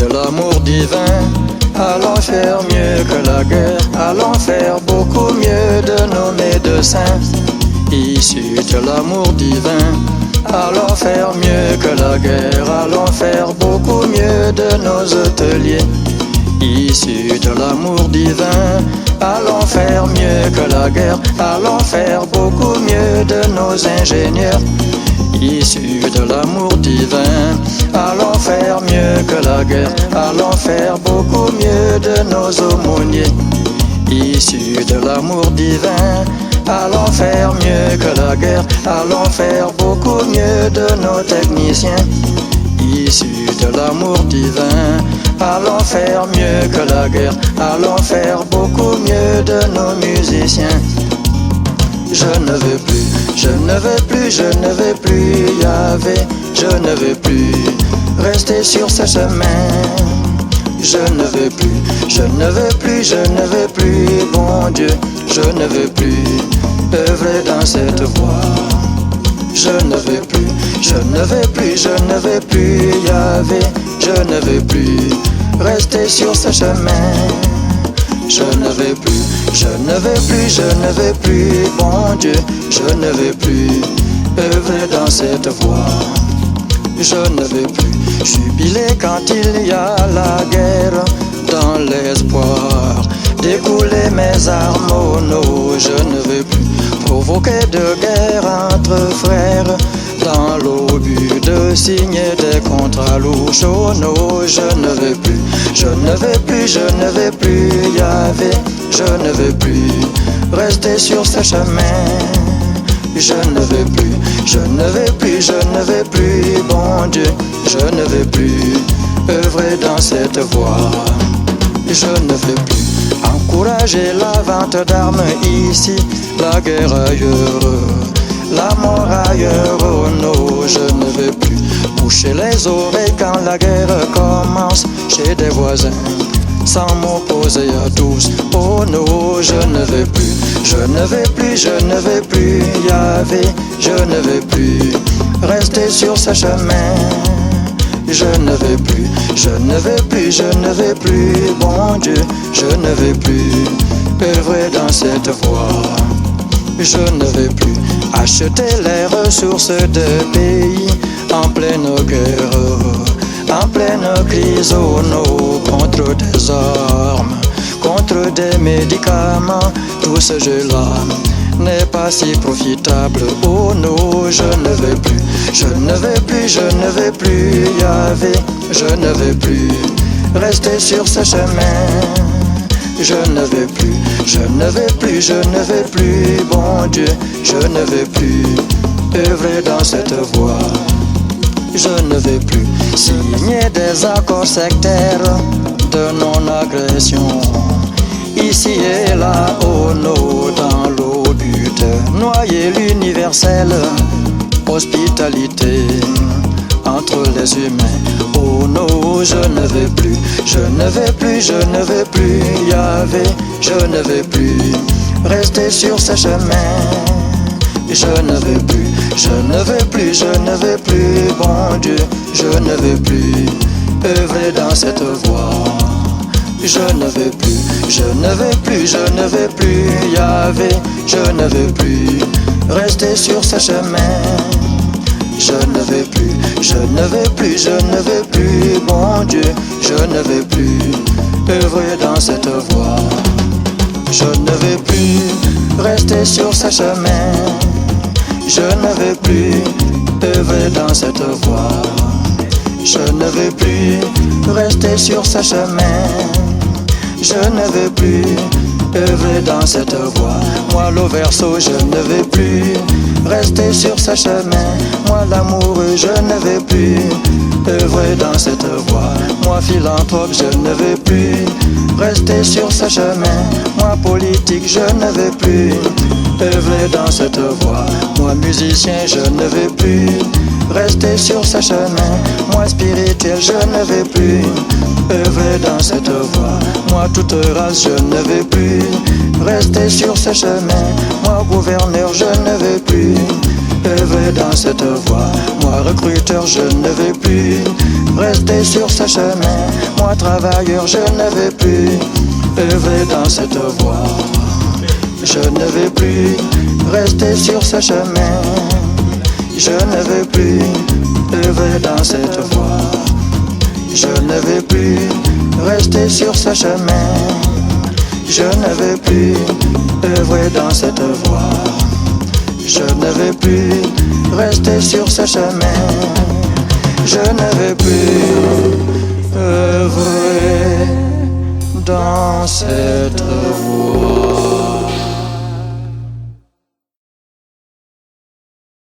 de l'amour divin, allons faire mieux que la guerre, allons faire beaucoup mieux de nos médecins. Issus de l'amour divin, allons faire mieux que la guerre, allons faire beaucoup mieux de nos hôteliers. Issus de l'amour divin, allons faire mieux que la guerre, allons faire beaucoup mieux de nos ingénieurs. Issus de l'amour divin, allons faire mieux que la guerre, allons faire beaucoup mieux de nos aumôniers. Issus de l'amour divin, allons faire mieux que la guerre, allons faire beaucoup mieux de nos techniciens. Issus de l'amour divin, allons faire mieux que la guerre, allons faire beaucoup mieux de nos musiciens. Je ne veux plus, je ne veux plus, je ne veux plus, Yahvé, je ne veux plus rester sur ce chemin. Je ne veux plus, je ne veux plus, je ne veux plus, bon Dieu, je ne veux plus œuvrer dans cette voie. Je ne veux plus, je ne veux plus, je ne veux plus, Yahvé, je ne veux plus rester sur ce chemin. Je ne veux plus, je ne veux plus, je ne veux plus, bon Dieu, je ne veux plus œuvrer dans cette voie. Je ne veux plus jubiler quand il y a la guerre, dans l'espoir d'écouler mes armes au no. Je ne veux plus provoquer de guerre entre frères, dans l'obus de signer des contrats louches. Oh no, je ne veux plus, je ne veux plus, je ne veux plus, Yahvé, je ne veux plus rester sur ce chemin. Je ne veux plus, je ne veux plus, je ne veux plus, bon Dieu, je ne veux plus œuvrer dans cette voie. Je ne veux plus encourager la vente d'armes ici, la guerre ailleurs, la mort ailleurs. Oh non, je ne veux plus boucher les oreilles quand la guerre commence chez des voisins, sans m'opposer à tous. Oh non, je ne veux plus, je ne veux plus, je ne veux plus, Yahvé, je ne veux plus rester sur ce chemin. Je ne veux plus, je ne veux plus, je ne veux plus, bon Dieu, je ne veux plus œuvrer dans cette voie. Je ne veux plus acheter les ressources de pays en pleine guerre, en pleine crise. Oh non, contre des armes, contre des médicaments, tout ce jeu-là n'est pas si profitable. Oh non, je ne veux plus, je ne veux plus, je ne veux plus, Yahvé, je ne veux plus rester sur ce chemin. Je ne veux plus, je ne veux plus, je ne veux plus, bon Dieu, je ne veux plus œuvrer dans cette voie. Je ne veux plus signer des accords sectaires de non-agression, ici et là, oh non, dans l'obus de noyer l'universelle hospitalité entre les humains. Oh non, je ne veux plus, je ne veux plus, je ne veux plus, Yahvé, je ne veux plus rester sur ce chemin. Je ne veux plus, je ne veux plus, je ne veux plus, bon Dieu, je ne veux plus œuvrer dans cette voie. Je ne veux plus, je ne veux plus, je ne veux plus, Yahvé, je ne veux plus rester sur ce chemin. Je ne veux plus, je ne veux plus, je ne veux plus, bon Dieu, je ne veux plus œuvrer dans cette voie. Je ne veux plus rester sur ce chemin. Je ne veux plus œuvrer dans cette voie. Je ne veux plus rester sur ce chemin. Je ne veux plus œuvrer dans cette voie. Moi le verso, je ne veux plus rester sur ce chemin. Moi l'amoureux, je ne veux plus œuvrer dans cette voie. Moi philanthrope, je ne veux plus rester sur ce chemin. Moi politique, je ne veux plus œuvrer dans cette voie. Moi musicien, je ne veux plus rester sur ce chemin. Moi spirituel, je ne veux plus œuvrer dans cette voie. Moi toute race, je ne veux plus rester sur ce chemin. Moi gouverneur, je ne veux plus œuvrer dans cette voie. Moi recruteur, je ne vais plus rester sur ce chemin. Moi travailleur, je ne vais plus œuvrer dans cette voie. Je ne vais plus rester sur ce chemin. Je ne vais plus œuvrer dans cette voie. Je ne vais plus rester sur ce chemin. Je ne vais plus œuvrer dans cette voie. Je ne vais plus rester sur ce chemin. Je ne vais plus œuvrer dans cette voie.